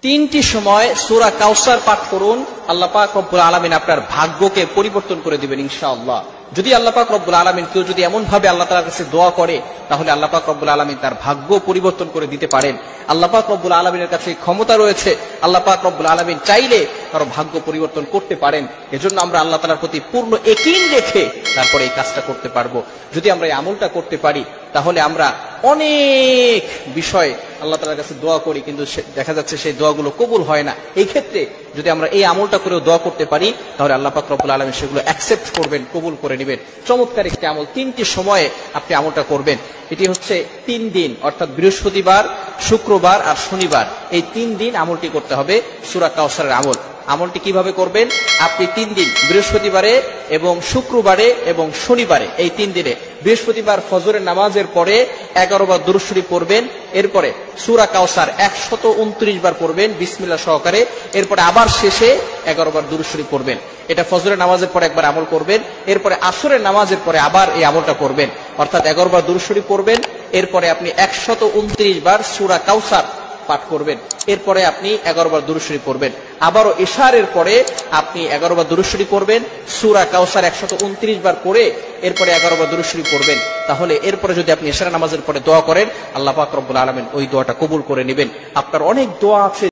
তিনটি সময় সূরা কাউসার পাঠ করুন, আল্লাহ পাক রব্বুল আলামিন আপনার ভাগ্যকে পরিবর্তন করে দিবেন ইনশাআল্লাহ। যদি আল্লাহ পাক রব্বুল আলামিন কেউ যদি এমন ভাবে আল্লাহ তাআলার কাছে দোয়া করে, তাহলে আল্লাহ পাক রব্বুল আলামিন তার ভাগ্য পরিবর্তন করে দিতে পারেন। আল্লাহ পাক রব্বুল আলামিনের কাছে ক্ষমতা রয়েছে, আল্লাহ পাক রব্বুল আলামিন চাইলে কারো ভাগ্য পরিবর্তন করতে পারেন। এজন্য আমরা আল্লাহ তাআলার প্রতি পূর্ণ ইয়াকিন রেখে তারপরে এই কাজটা করতে পারবো। যদি আমরা এই আমলটা করতে পারি, তাহলে আমরা অনেক বিষয় আল্লাহ তাআলার কাছে দোয়া করি, কিন্তু দেখা যাচ্ছে সেই দোয়াগুলো কবুল হয় না। এই ক্ষেত্রে যদি আমরা এই আমলটা করেও দোয়া করতে পারি, তাহলে আল্লাহ পাক রব্বুল আলামিন সেগুলো অ্যাকসেপ্ট করবেন, কবুল করে নেবেন। চমৎকার একটি আমল, তিনটি সময়ে আপনি আমলটা করবেন। এটি হচ্ছে 3 দিন, অর্থাৎ বৃহস্পতিবার, শুক্রবার আর শনিবার, এই 3 দিন আমলটি করতে হবে সূরা কাউসারের আমল। আমলটি কিভাবে করবেন? আপনি 3 দিন, বৃহস্পতিবারে এবং শুক্রবারে এবং শনিবারে, এই 3 দিনে বৃহস্পতিবার ফজরের নামাজের পরে 11 বার দুরূদ শরীফ পড়বেন, এরপরে সূরা কাউসার 129 বার পড়বেন বিসমিল্লাহ সহকারে, এরপরে আবার শেষে 11 বার দুরূদ শরীফ পড়বেন। এটা ফজরের নামাজের পরে একবার আমল করবেন, এরপরে আসরের নামাজের পরে আবার এই আমলটা করবেন, অর্থাৎ 11 বার দুরূদ শরীফ পড়বেন, এরপরে আপনি 129 বার সূরা কাউসার পাঠ করবেন, এরপরে আপনি 11 বার দুরূদ শরীফ পড়বেন। আবারও ইশারের পরে আপনি 11 বার দুরূদ শরীফ পড়বেন, সূরা কাউসার 129 বার পড়ে এরপরে 11 বার দুরূদ শরীফ পড়বেন। তাহলে এরপরে যদি আপনি ইশারা নামাজের পরে দোয়া করেন, আল্লাহ পাক রব্বুল আলামিন ওই দোয়াটা কবুল করে নেবেন। আপনার অনেক দোয়া আছে